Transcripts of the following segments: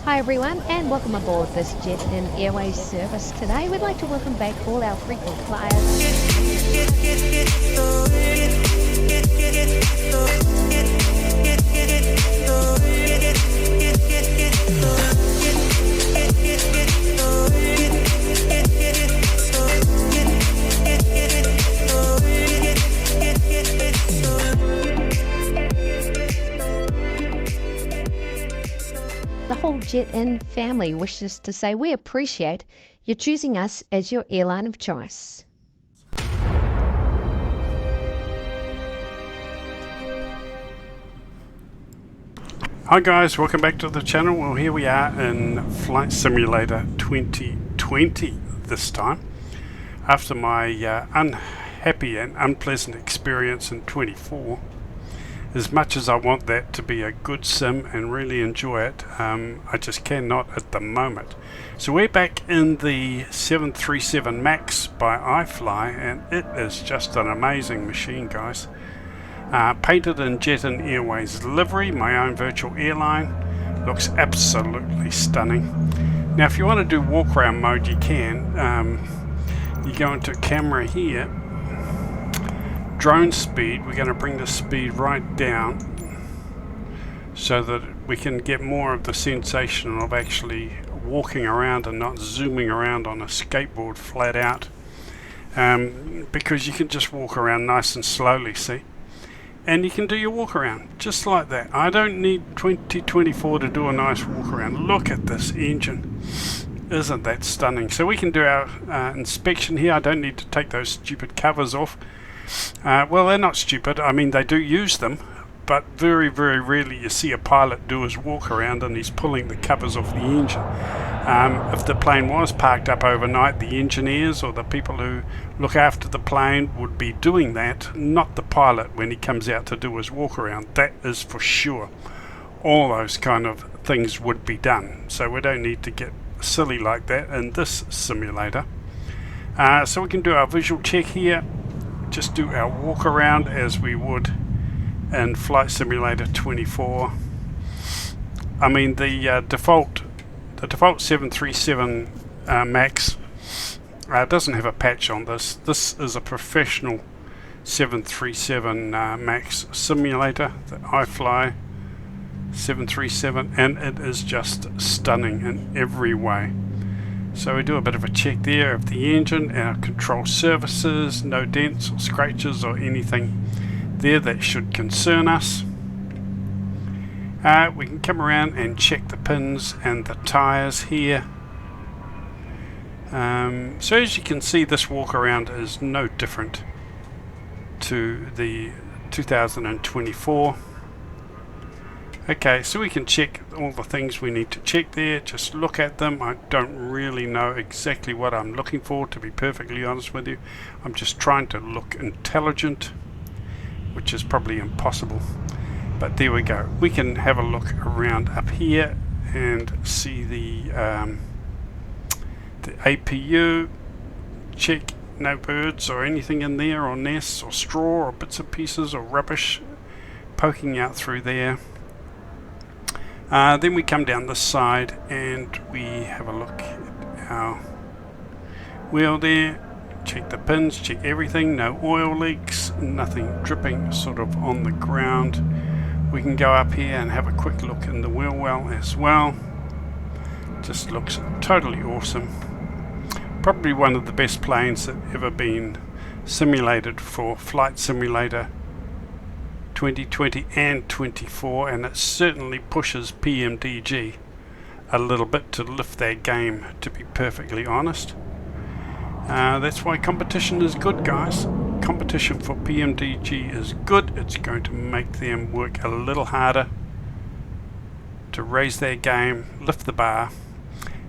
Hi everyone and welcome aboard this Jet and Airways service. Today we'd like to welcome back all our frequent flyers. The whole Jet In family wishes to say we appreciate you choosing us as your airline of choice. Hi guys, welcome back to the channel. Well, here we are in Flight Simulator 2020 this time. After my unhappy and unpleasant experience in 24. As much as I want that to be a good sim and really enjoy it, I just cannot at the moment. So we're back in the 737 MAX by iFly, and it is just an amazing machine, guys. Painted in Jet and Airways livery, my own virtual airline. Looks absolutely stunning. Now if you want to do walk around mode, you can. You go into camera here, drone speed. We're going to bring the speed right down so that we can get more of the sensation of actually walking around and not zooming around on a skateboard flat out, because you can just walk around nice and slowly, see, and you can do your walk around just like that. I don't need 2024 to do a nice walk around. Look at this engine, isn't that stunning? So we can do our inspection here. I don't need to take those stupid covers off. Well, they're not stupid. I mean, they do use them, but very, very rarely you see a pilot do his walk around and he's pulling the covers off the engine. If the plane was parked up overnight, the engineers or the people who look after the plane would be doing that, not the pilot when he comes out to do his walk around. That is for sure. All those kind of things would be done. So we don't need to get silly like that in this simulator. So we can do our visual check here. Just do our walk around as we would in Flight Simulator 24. I mean, the default 737 MAX doesn't have a patch on this. This is a professional 737 MAX simulator, the iFly 737, and it is just stunning in every way. So we do a bit of a check there of the engine, our control surfaces, no dents or scratches or anything there that should concern us. We can come around and check the pins and the tyres here. So as you can see, this walk around is no different to the 2024. Okay, so we can check all the things we need to check there. Just look at them. I don't really know exactly what I'm looking for, to be perfectly honest with you. I'm just trying to look intelligent, which is probably impossible. But there we go. We can have a look around up here and see the APU. Check no birds or anything in there, or nests or straw or bits and pieces or rubbish poking out through there. Then we come down this side and we have a look at our wheel there, check the pins, check everything, no oil leaks, nothing dripping sort of on the ground. We can go up here and have a quick look in the wheel well as well. Just looks totally awesome. Probably one of the best planes that ever been simulated for Flight Simulator 2020 and 24, and it certainly pushes PMDG a little bit to lift their game, to be perfectly honest. That's why competition is good, guys. Competition for PMDG is good. It's going to make them work a little harder to raise their game, lift the bar,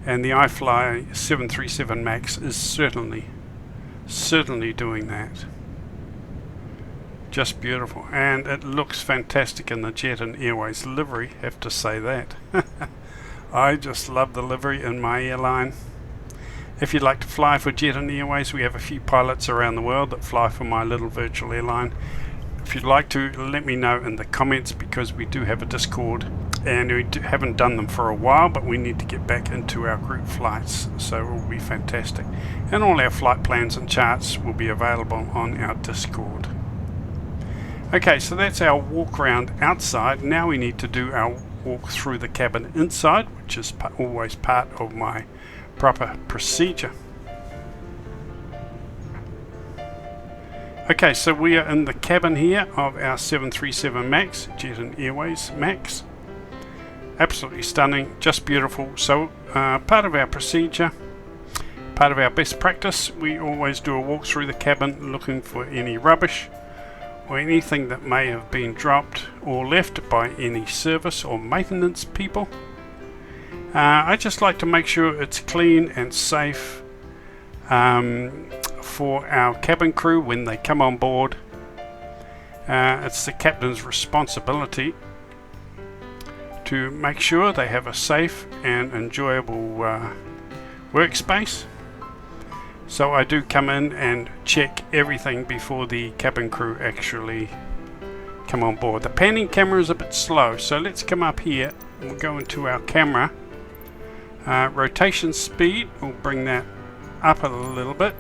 and the iFly 737 MAX is certainly doing that. Just beautiful, and it looks fantastic in the Jet and Airways livery, have to say that. I just love the livery in my airline. If you'd like to fly for Jet and Airways, we have a few pilots around the world that fly for my little virtual airline. If you'd like to, let me know in the comments, because we do have a Discord and we haven't done them for a while, but we need to get back into our group flights, so it will be fantastic. And all our flight plans and charts will be available on our Discord. Okay, so that's our walk around outside. Now we need to do our walk through the cabin inside, which is always part of my proper procedure. Okay, so we are in the cabin here of our 737 MAX, Jet and Airways MAX. Absolutely stunning, just beautiful. So part of our procedure, part of our best practice, we always do a walk through the cabin looking for any rubbish or anything that may have been dropped or left by any service or maintenance people. I just like to make sure it's clean and safe for our cabin crew when they come on board. It's the captain's responsibility to make sure they have a safe and enjoyable workspace. So I do come in and check everything before the cabin crew actually come on board. The panning camera is a bit slow, so let's come up here and we'll go into our camera. Rotation speed, we'll bring that up a little bit.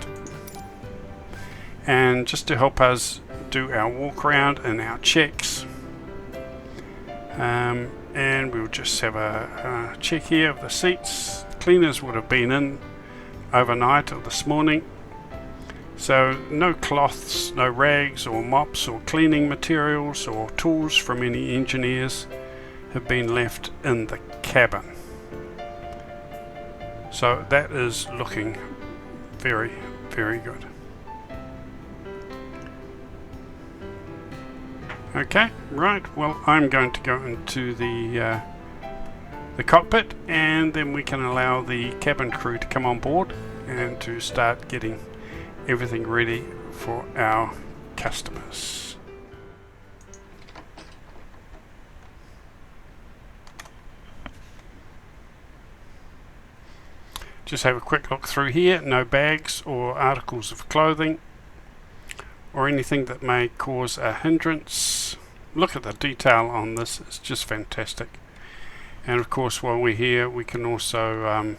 And just to help us do our walk around and our checks. And we'll just have a check here of the seats. Cleaners would have been in overnight or this morning, so no cloths, no rags or mops or cleaning materials or tools from any engineers have been left in the cabin. So that is looking very, very good. Okay, right, well, I'm going to go into the cockpit, and then we can allow the cabin crew to come on board and to start getting everything ready for our customers. Just have a quick look through here. No bags or articles of clothing or anything that may cause a hindrance. Look at the detail on this, it's just fantastic. And of course, while we're here, we can also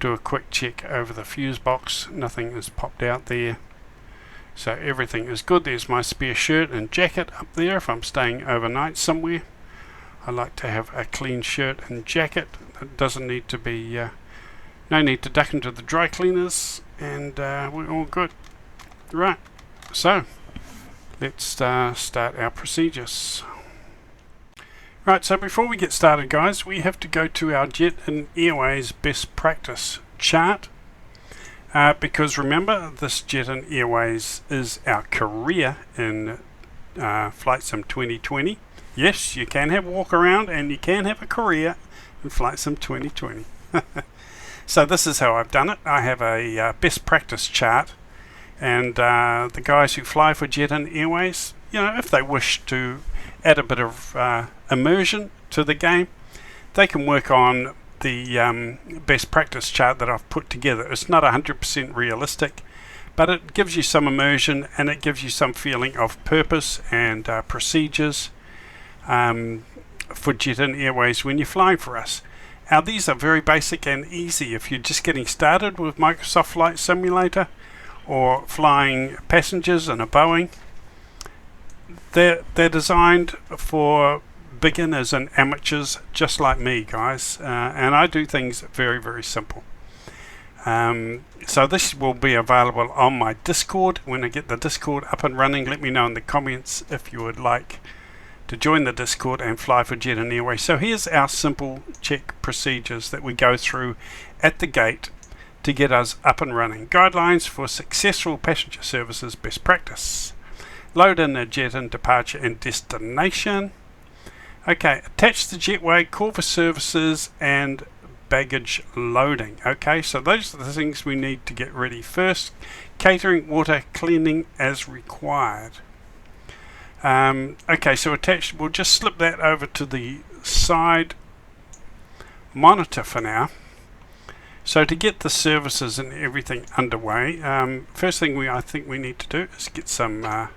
do a quick check over the fuse box. Nothing is popped out there, so everything is good. There's my spare shirt and jacket up there if I'm staying overnight somewhere. I like to have a clean shirt and jacket. It doesn't need to be no need to duck into the dry cleaners, and we're all good. Right, so let's start our procedures. Right, so before we get started, guys, we have to go to our Jet and Airways best practice chart, because remember, this Jet and Airways is our career in Flight Sim 2020. Yes, you can have walk around and you can have a career in Flight Sim 2020. So this is how I've done it. I have a best practice chart, and the guys who fly for Jet and Airways, you know, if they wish to add a bit of immersion to the game, they can work on the best practice chart that I've put together. It's not 100% realistic, but it gives you some immersion and it gives you some feeling of purpose and procedures for Jet and Airways when you're flying for us. Now these are very basic and easy if you're just getting started with Microsoft Flight Simulator or flying passengers in a Boeing. They're designed for beginners and amateurs just like me, guys, and I do things very, very simple. So this will be available on my Discord. When I get the Discord up and running, let me know in the comments if you would like to join the Discord and fly for Jet and Airways. So here's our simple check procedures that we go through at the gate to get us up and running. Guidelines for successful passenger services best practice. Load in a jet in departure and destination. Okay, attach the jetway, call for services and baggage loading. Okay, so those are the things we need to get ready first. Catering, water, cleaning as required. Okay, so attached, we'll just slip that over to the side monitor for now. So to get the services and everything underway, first thing I think we need to do is get some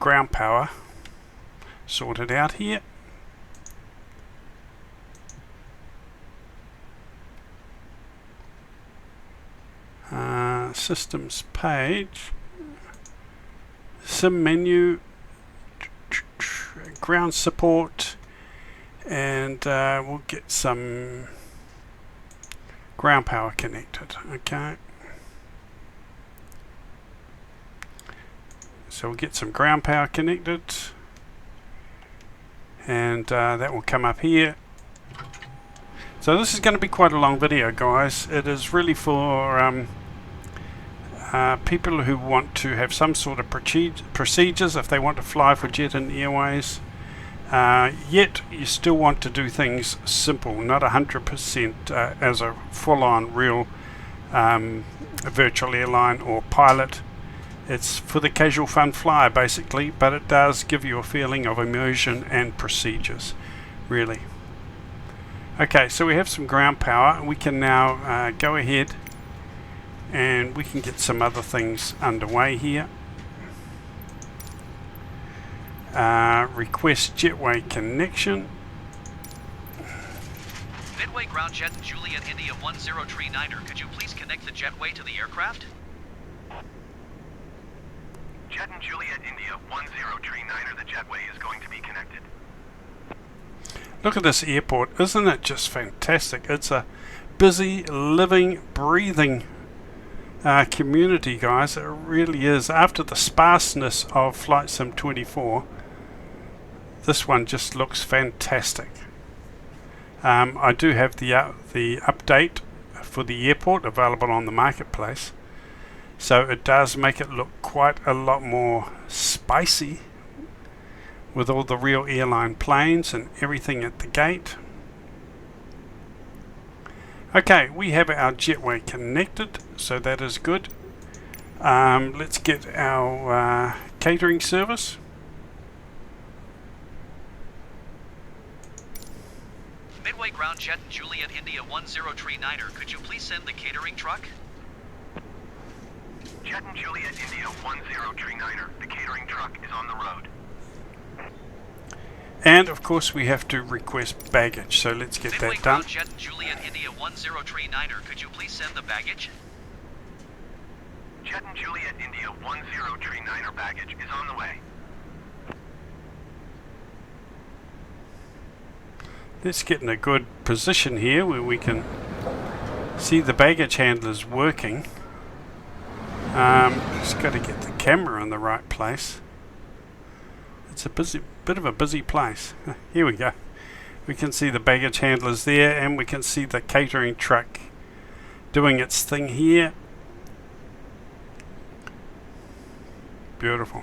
ground power sorted out here. systems page, sim menu, ground support, and we'll get some ground power connected. Okay, so we'll get some ground power connected, and that will come up here. So this is going to be quite a long video, guys. It is really for people who want to have some sort of procedures if they want to fly for Jet and Airways, yet you still want to do things simple, not 100% as a full-on real virtual airline or pilot. It's for the casual fun flyer basically, but it does give you a feeling of immersion and procedures, really. Okay, so we have some ground power. We can now go ahead and we can get some other things underway here. Request jetway connection. Midway ground jet Juliet India 1039er, could you please connect the jetway to the aircraft? Jet and Juliet India 1039er, the jetway is going to be connected. Look at this airport, isn't it just fantastic? It's a busy, living, breathing community, guys. It really is. After the sparseness of Flight Sim 24, this one just looks fantastic. I do have the update for the airport available on the marketplace, so it does make it look quite a lot more spicy with all the real airline planes and everything at the gate. Okay, we have our jetway connected, so that is good. Let's get our catering service. Midway ground jet Juliet India 1039er, could you please send the catering truck? Jet and Juliet India 1039er, the catering truck is on the road. And of course we have to request baggage, so let's get Midway that done. ground jet Juliet India 1039er, could you please send the baggage? Jet and Juliet India 1039er baggage is on the way. Let's get in a good position here where we can see the baggage handlers working. Just got to get the camera in the right place. It's a bit of a busy place. Here we go. We can see the baggage handlers there, and we can see the catering truck doing its thing here. Beautiful.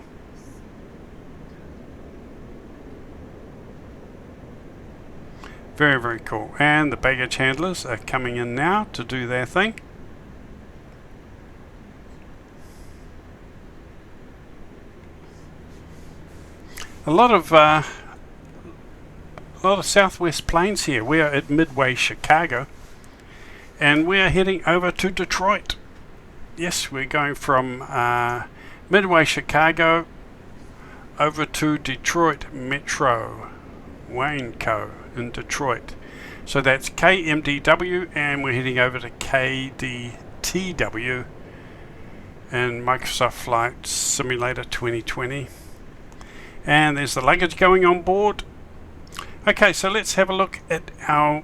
Very, very cool. And the baggage handlers are coming in now to do their thing. A lot of Southwest planes here. We are at Midway Chicago, and we are heading over to Detroit. Yes, we're going from Midway Chicago over to Detroit Metro Wayne Co. in Detroit. So that's KMDW, and we're heading over to KDTW and Microsoft Flight Simulator 2020. And there's the luggage going on board. Okay, so let's have a look at our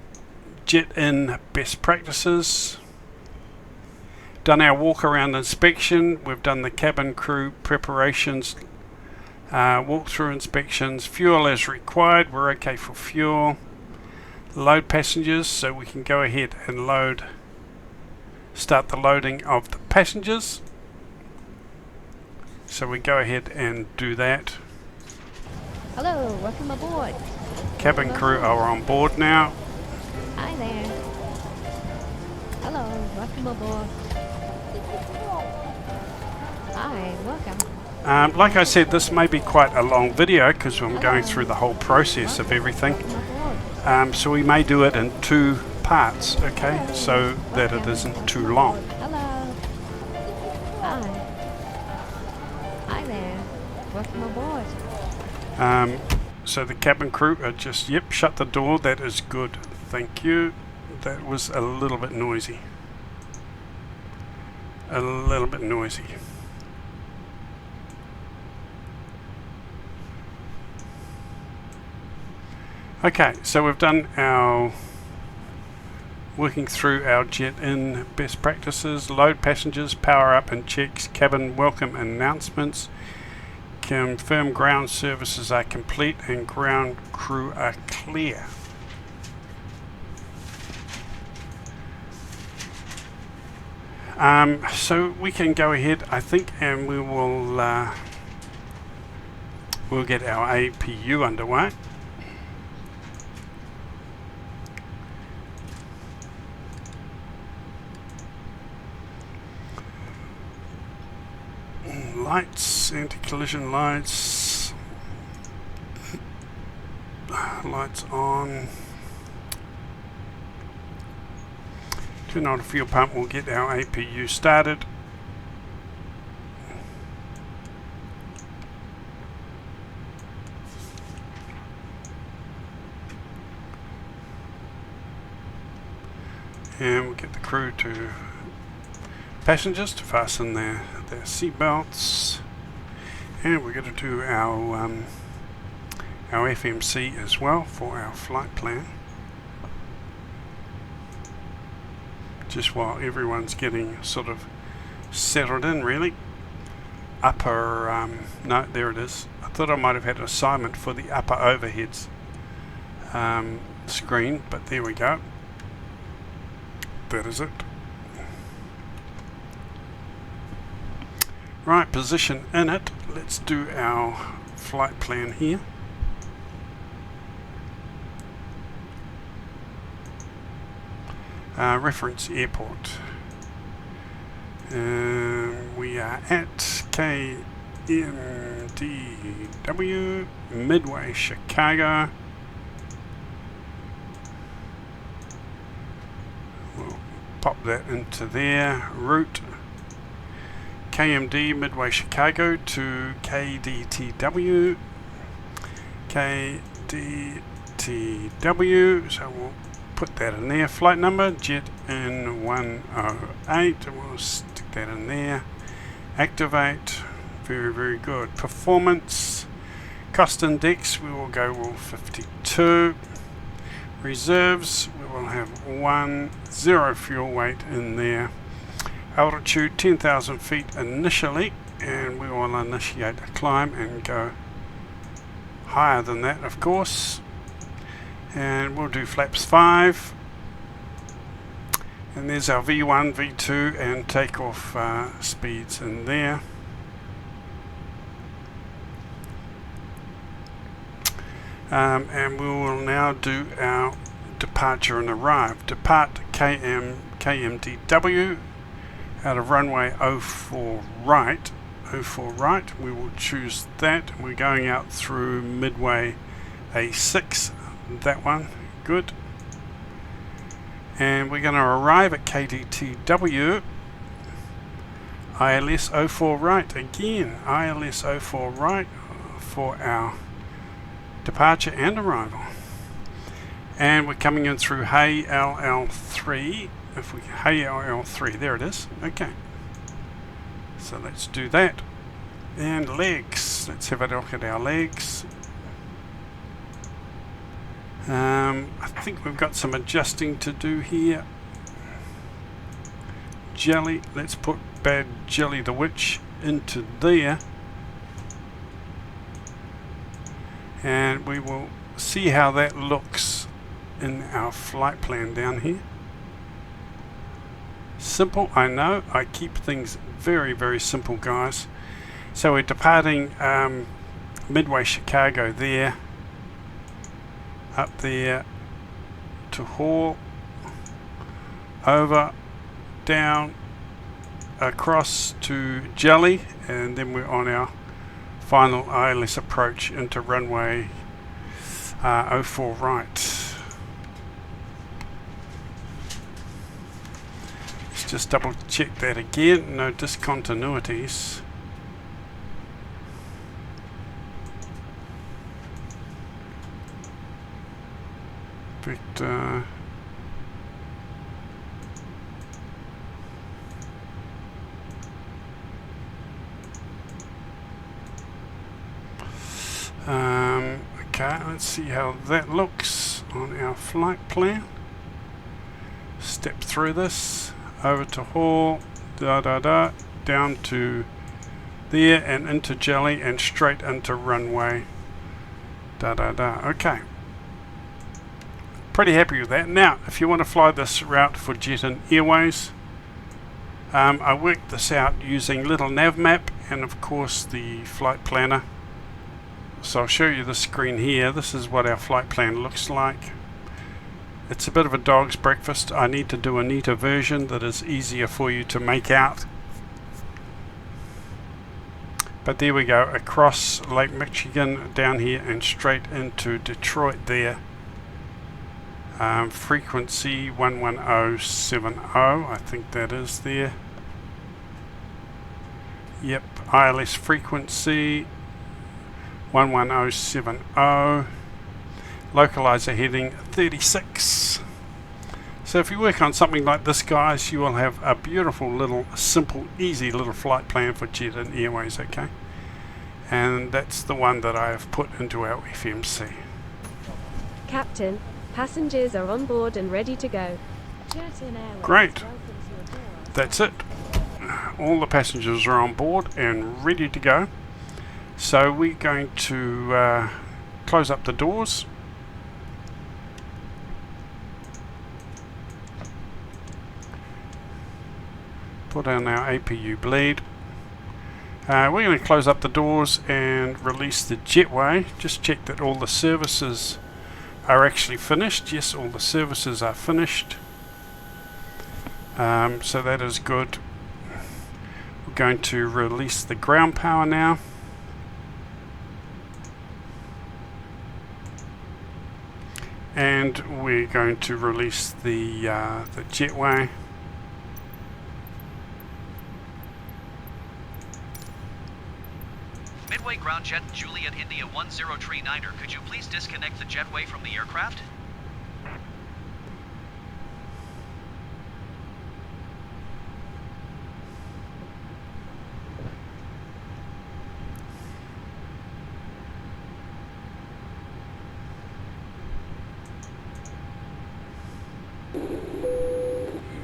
Jet-In best practices. Done our walk around inspection. We've done the cabin crew preparations, walkthrough inspections, fuel as required. We're okay for fuel. Load passengers, so we can go ahead and start the loading of the passengers. So we go ahead and do that. Hello, welcome aboard. Cabin crew are on board now. Hi there. Hello, welcome aboard. Hi, welcome. Like I said, this may be quite a long video because I'm going through the whole process of everything. So we may do it in 2 parts, okay, so that it isn't too long. Hello. Hi. Hi there. Welcome aboard. So the cabin crew are just, yep, shut the door. That is good. Thank you. That was a little bit noisy. a little bit noisy. Okay, so we've done our working through our jet in best practices, load passengers, power up and checks, cabin welcome announcements, confirm ground services are complete and ground crew are clear. So we can go ahead, I think, and we will we'll get our APU underway. Lights, anti-collision lights, lights on. Turn on the fuel pump, we'll get our APU started. And we'll get the crew to passengers to fasten their seat belts, and we're going to do our FMC as well for our flight plan, just while everyone's getting sort of settled in. Really, upper no, there it is. I thought I might have had an assignment for the upper overheads screen, but there we go. That is it. Right, position in it. Let's do our flight plan here. Reference airport. We are at KMDW, Midway, Chicago. We'll pop that into there. Route KMD, Midway, Chicago to KDTW. KDTW, so we'll put that in there. Flight number, jet in 108, we'll stick that in there. Activate, very, very good. Performance, cost index, we will go with 52. Reserves, we will have 10 fuel weight in there. Altitude 10,000 feet initially, and we will initiate a climb and go higher than that, of course. And we'll do flaps 5, and there's our V1, V2 and takeoff speeds in there. And we will now do our departure and arrive. Depart KMDW out of runway 04 right. 04 right, we will choose that. We're going out through Midway A6, that one, good. And we're going to arrive at KDTW, ILS 04 right again, ILS 04 right for our departure and arrival. And we're coming in through Hay LL3. If we Hay LL3, there it is. Okay, so let's do that. And legs, let's have a look at our legs. I think we've got some adjusting to do here. Jelly, let's put Bad Jelly the Witch into there, and we will see how that looks in our flight plan down here. Simple, I know, I keep things very, very simple, guys. So we're departing Midway, Chicago there, up there to Hall, over, down, across to Jelly, and then we're on our final ILS approach into runway 04 right. Let's just double check that again, no discontinuities. Victor, Okay, let's see how that looks on our flight plan. Step through this, over to Hall, down to there and into Jelly and straight into runway. Okay. Pretty happy with that. Now, if you want to fly this route for Jet and Airways, I worked this out using little nav map and of course the flight planner. So I'll show you the screen here. This is what our flight plan looks like. It's a bit of a dog's breakfast. I need to do a neater version that is easier for you to make out. But there we go, across Lake Michigan down here and straight into Detroit there. Frequency 11070, I think that is there. Yep, ILS frequency 11070. Localizer heading 36. So if you work on something like this, guys, you will have a beautiful little, simple, easy little flight plan for Jet and Airways, okay? And that's the one that I have put into our FMC. Captain, passengers are on board and ready to go. Great. That's it. All the passengers are on board and ready to go. So we're going to close up the doors. Put on our APU bleed. We're going to close up the doors and release the jetway. Just check that all the services are actually finished. Yes, all the services are finished. So that is good. We're going to release the ground power now. And we're going to release the jetway. Midway ground jet Juliet India 1039er, could you please disconnect the jetway from the aircraft?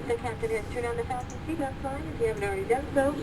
The captain has turned on the fasten seatbelt sign if you haven't already done so.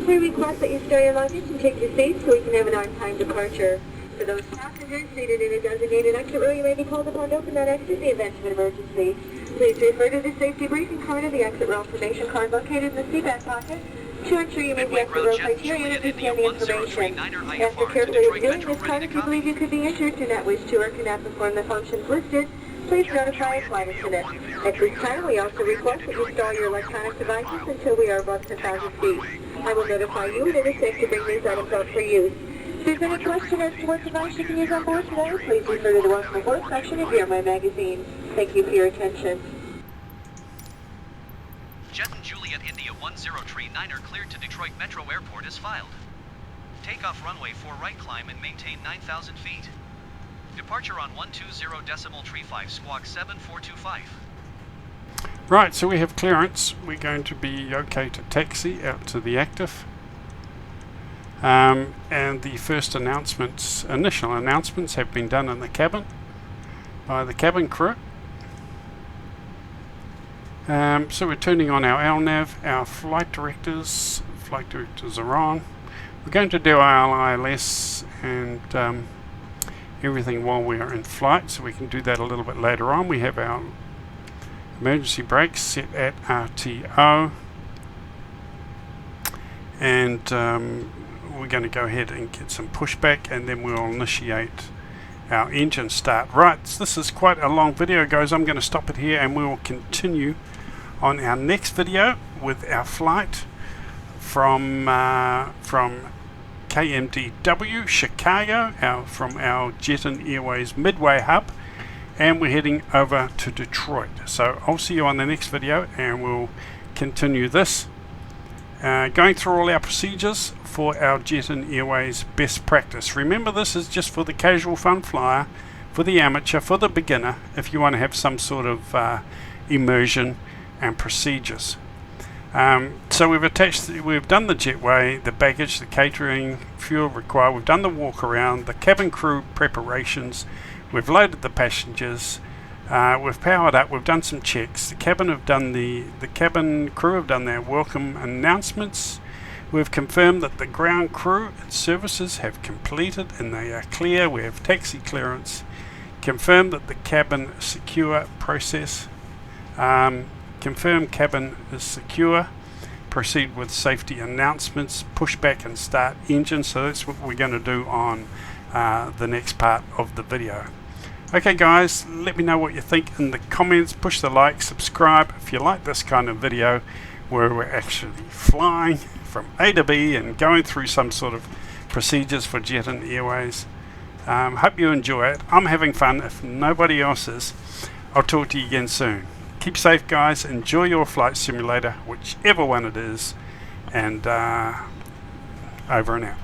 We request that you store your luggage and take your seats so we can have an on-time departure. For those passengers seated in a designated exit row, you may be called upon to open that exit in the event of an emergency. Please refer to the safety briefing card or the exit row information card located in the seatback pocket to ensure you meet the exit row criteria and understand the information. After carefully reviewing this card, if you believe you could be injured, do not wish to or cannot perform the functions listed, please notify a flight attendant. At this time, we also request that you install your electronic devices until we are above 10,000 feet. I will notify you when it is safe to bring these items out for use. If there's any question as to what device you can use on board today, please refer to the Welcome Aboard section of Your My Magazine. Thank you for your attention. Jet and Juliet India 1039er cleared to Detroit Metro Airport is filed. Takeoff runway 4 right climb and maintain 9,000 feet. Departure on 120.35 squawk 7425. Right, so we have clearance. We're going to be okay to taxi out to the active. And the first announcements, initial announcements, have been done in the cabin by the cabin crew. So we're turning on our LNAV. Our flight directors are on. We're going to do our ILS and everything while we are in flight, so we can do that a little bit later on. We have our emergency brakes set at RTO, and we're going to go ahead and get some pushback, and then we'll initiate our engine start. Right, so this is quite a long video, guys. I'm going to stop it here and we will continue on our next video with our flight from KMDW Chicago, from our Jet and Airways Midway hub, and we're heading over to Detroit. So I'll see you on the next video and we'll continue this, going through all our procedures for our Jet and Airways best practice. Remember, this is just for the casual fun flyer, for the amateur, for the beginner, if you want to have some sort of immersion and procedures. So we've done the jetway, the baggage, the catering, fuel required. We've done the walk around, the cabin crew preparations. We've loaded the passengers. We've powered up. We've done some checks. The cabin crew have done their welcome announcements. We've confirmed that the ground crew and services have completed and they are clear. We have taxi clearance. Confirmed that the cabin secure process. Confirm cabin is secure. Proceed with safety announcements. Push back and start engine. So that's what we're going to do on the next part of the video. Okay guys, let me know what you think in the comments. Push the like, subscribe if you like this kind of video where we're actually flying from A to B and going through some sort of procedures for Jet and Airways. Hope you enjoy it. I'm having fun. If nobody else is, I'll talk to you again soon. Keep safe guys, enjoy your flight simulator, whichever one it is, and over and out.